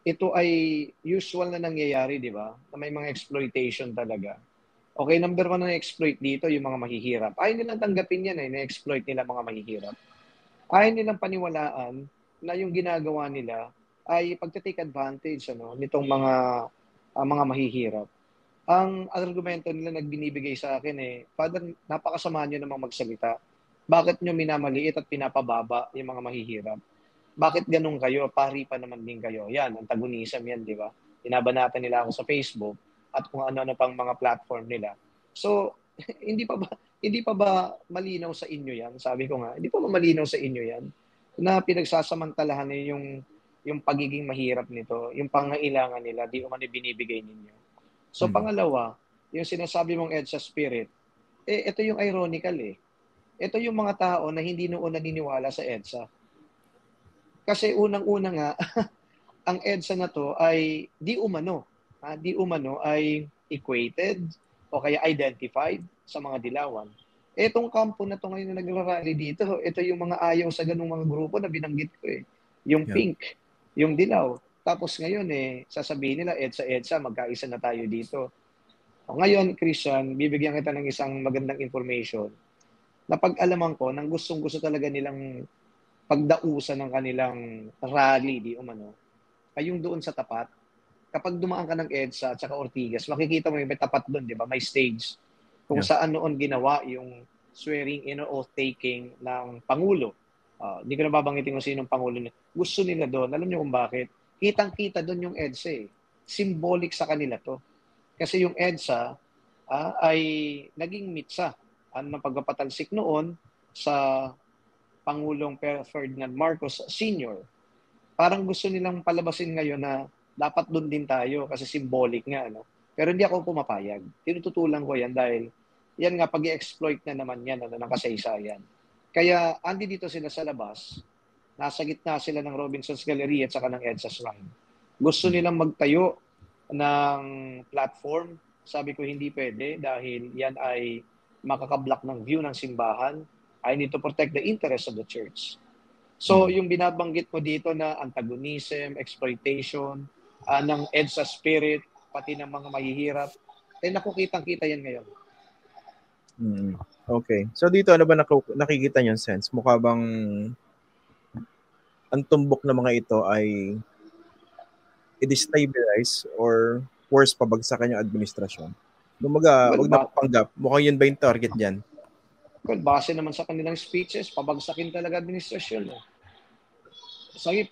ito ay usual na nangyayari, di ba? Na may mga exploitation talaga. Okay, number one na exploit dito, yung mga mahihirap. Ayaw nilang tanggapin yan na-exploit nila mga mahihirap. Ayaw nilang paniwalaan na yung ginagawa nila ay pagte-take advantage nitong mga mahihirap. Ang argumento nila nagbinibigay sa akin Father, napakasama niyo namang magsalita. Bakit niyo minamaliit at pinapababa yung mga mahihirap? Bakit ganun kayo? Pari pa naman din kayo. Yan, antagonism yan, di ba? Binabanatan nila ako sa Facebook at kung ano-ano pang mga platform nila. So, hindi pa ba malinaw sa inyo yan? Sabi ko nga, hindi pa ba malinaw sa inyo yan? Na pinagsasamantalahan niyo yung pagiging mahirap nito, yung pangailangan nila, di umano binibigay ninyo. So, pangalawa, yung sinasabi mong EDSA spirit, ito yung ironical Ito yung mga tao na hindi noon naniniwala sa EDSA. Kasi unang-una nga, ang EDSA na to ay di umano ay equated o kaya identified sa mga dilawan. Etong kampo na to ngayon na nagrarally dito, ito yung mga ayaw sa ganung mga grupo na binanggit ko Yung pink, yung dilaw. Tapos ngayon sasabihin nila EDSA, magkaisa na tayo dito. O ngayon, Christian, bibigyan kita ng isang magandang information. Napag-alaman ko nang gustong-gusto talaga nilang pagdausan ng kanilang rally, di umano, ay yung doon sa tapat. Kapag dumaan ka ng EDSA at saka Ortigas, makikita mo yung may tapat doon, di ba? May stage kung saan noon ginawa yung swearing in or oath-taking ng Pangulo. Hindi ko na babanggitin kung sinong Pangulo. Gusto nila doon. Alam niyo kung bakit? Kitang-kita doon yung EDSA Symbolic sa kanila to. Kasi yung EDSA ay naging mitsa ng pagpapatalsik noon sa Pangulong Ferdinand Marcos Sr. Parang gusto nilang palabasin ngayon na dapat doon din tayo kasi symbolic nga. Pero hindi ako pumapayag. Tinututulan ko yan dahil yan nga, pag-i-exploit na naman yan ng kasaysayan. Kaya andi dito sila sa labas, nasa gitna sila ng Robinson's Gallery at saka ng EDSA Shrine. Gusto nilang magtayo ng platform. Sabi ko hindi pwede dahil yan ay makakablock ng view ng simbahan. I need to protect the interests of the church. So, yung binabanggit mo dito na antagonism, exploitation, ng EDSA spirit, pati ng mga mahihirap, nakukitang-kita yan ngayon. Okay. So, dito ano ba nakikita niyo sense? Mukha bang ang tumbok ng mga ito ay i-destabilize or worse, pabagsakan yung administrasyon? Lumaga, wag na papanggap. Mukhang yun ba yung target dyan? Well, base naman sa kanilang speeches, pabagsakin talaga administrasyon. Sige,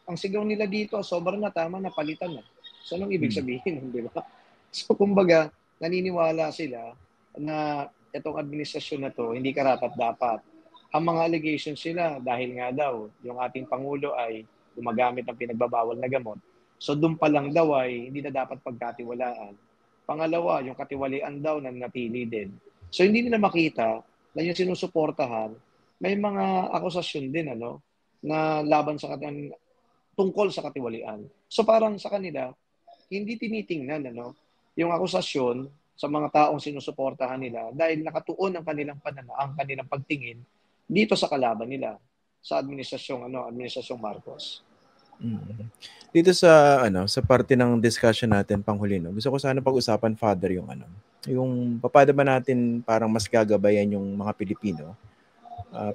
ang sigaw nila dito, sobrang na tama na palitan na. So, anong ibig sabihin? Di ba? So, kumbaga, naniniwala sila na itong administrasyon na to, hindi karapat-dapat. Ang mga allegations sila, dahil nga daw, yung ating Pangulo ay gumagamit ng pinagbabawal na gamot. So, doon pa lang daw ay hindi na dapat pagkatiwalaan. Pangalawa, yung katiwalian daw na natili din. So, hindi nila makita na yung sinusuportahan, may mga akusasyon din, na laban sa tungkol sa katiwalian. So parang sa kanila, hindi tinitingnan yung akusasyon sa mga taong sinusuportahan nila dahil nakatuon ang kanilang ang kanilang pagtingin dito sa kalaban nila sa administrasyong Marcos. Dito sa sa parte ng discussion natin panghuli, gusto ko sana pag-usapan, Father, yung paano ba natin parang mas gagabayan yung mga Pilipino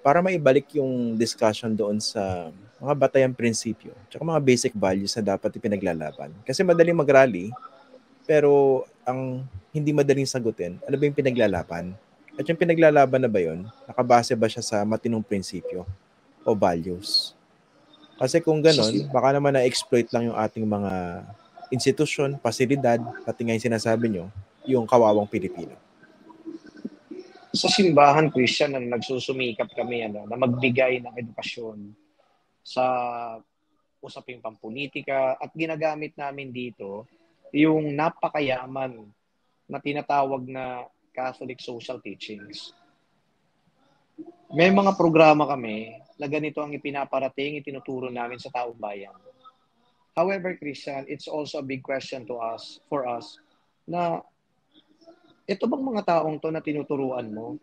para maibalik yung discussion doon sa mga batayang prinsipyo tsaka mga basic values na dapat ipinaglalaban. Kasi madaling mag-rally, pero ang hindi madaling sagutin, ano ba yung pinaglalaban? At yung pinaglalaban na ba yun, nakabase ba siya sa matinong prinsipyo o values? Kasi kung ganon, baka naman na-exploit lang yung ating mga institusyon, pasilidad, pati nga yung sinasabi nyo, yung kawawang Pilipino. Sa simbahan, Christian, na nagsusumikap kami na magbigay ng edukasyon sa usaping pampolitika at ginagamit namin dito yung napakayaman na tinatawag na Catholic social teachings. May mga programa kami na ganito ang ipinaparating, itinuturo namin sa taong bayan. However, Christian, it's also a big question for us na ito bang mga taong to na tinuturuan mo,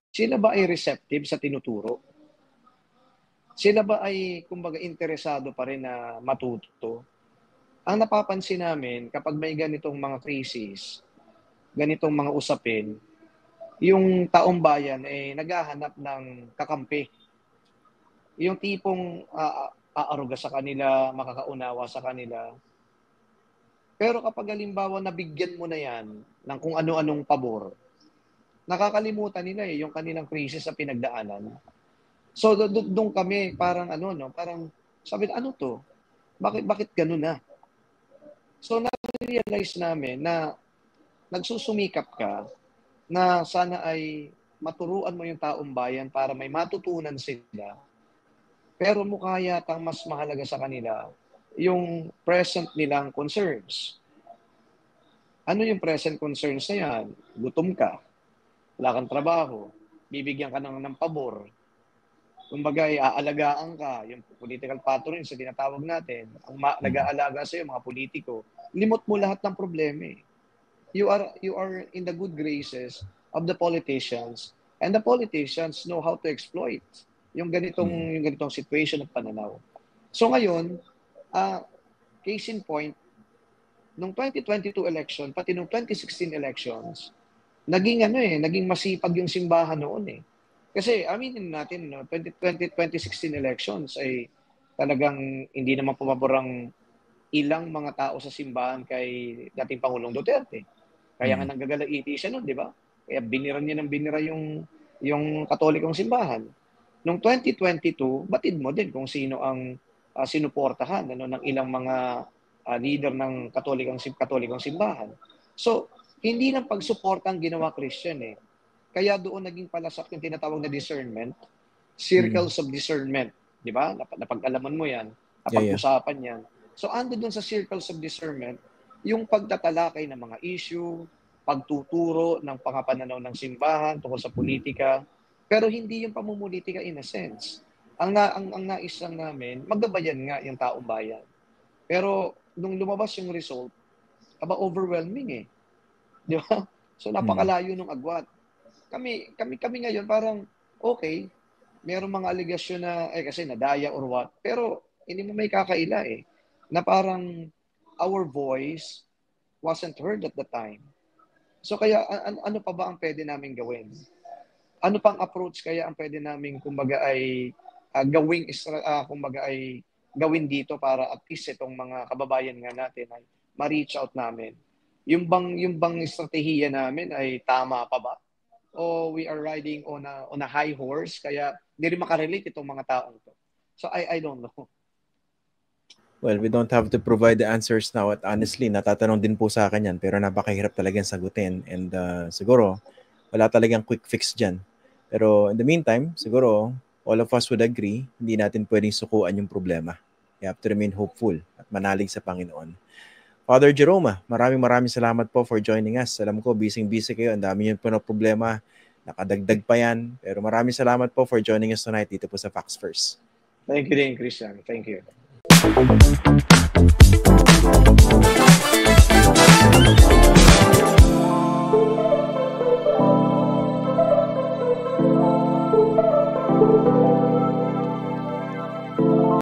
sila ba ay receptive sa tinuturo? Sila ba ay, kumbaga, interesado pa rin na matuto? ang napapansin namin kapag may ganitong mga crisis, ganitong mga usapin, yung taong bayan naghahanap ng kakampi. Yung tipong aaruga sa kanila, makakaunawa sa kanila. Pero kapag halimbawa nabigyan mo na yan ng kung ano-anong pabor, nakakalimutan nila yung kanilang crisis sa pinagdaanan. So doon kami parang parang sabi ano to? Bakit ganun na? So na-realize namin na nagsusumikap ka na sana ay maturuan mo yung taong bayan para may matutunan sila. Pero mukha yatang mas mahalaga sa kanila yung present nilang concerns. Ano yung present concerns na yan? Gutom ka, wala kang trabaho, bibigyan ka ng pabor, kumbaga aalagaan ka, yung political patronage sa tinatawag natin, ang nag-aalaga sa iyo mga politiko, limot mo lahat ng problema. You are in the good graces of the politicians, and the politicians know how to exploit yung ganitong situation at pananaw. So ngayon, case in point, nung 2022 election, pati nung 2016 elections, naging masipag yung simbahan noon . Kasi aminin natin, 2016 elections ay talagang hindi naman pumabor ang ilang mga tao sa simbahan kay dating Pangulong Duterte. Kaya nga nanggagalaiti siya noon, di ba? Kaya binira yung Katolikong simbahan. Noong 2022, batid mo din kung sino ang sinuportahan ng ilang mga leader ng Katolikong simbahan. So, hindi lang pagsuporta ang ginawa Christian . Kaya doon naging palasak yung tinatawag na discernment, circles of discernment, di ba? Napag-alaman mo yan, napag-usapan yan. So, ando doon sa circles of discernment, yung pagtatalakay ng mga issue, pagtuturo ng pangapananaw ng simbahan tungkol sa politika, pero hindi yung pamumulitika in a sense. Ang nais lang namin, magbabayan nga yung taong bayan. Pero nung lumabas yung result, overwhelming . Di ba? So napakalayo nung agwat. Kami ngayon parang okay, merong mga aligasyon na kasi nadaya or what, pero hindi mo may kakaila na parang our voice wasn't heard at the time. So kaya ano pa ba ang pwede namin gawin? Ano pang approach kaya ang pwede namin gawin dito para at least itong mga kababayan nga natin ay ma-reach out namin? Yung bang estratehiya namin ay tama pa ba? O we are riding on a high horse kaya hindi rin makarelate itong mga taong to? So I don't know. Well, we don't have to provide the answers now at honestly, natatanong din po sa akin yan pero napakahirap talagang sagutin and siguro wala talagang quick fix dyan. Pero in the meantime, siguro all of us would agree, hindi natin pwedeng sukuan yung problema. You have to remain hopeful at manalig sa Panginoon. Father Jerome, maraming salamat po for joining us. Alam ko, busy kayo. Ang dami yung problema. Nakadagdag pa yan. Pero maraming salamat po for joining us tonight dito po sa Facts First. Thank you din, Christian. Thank you.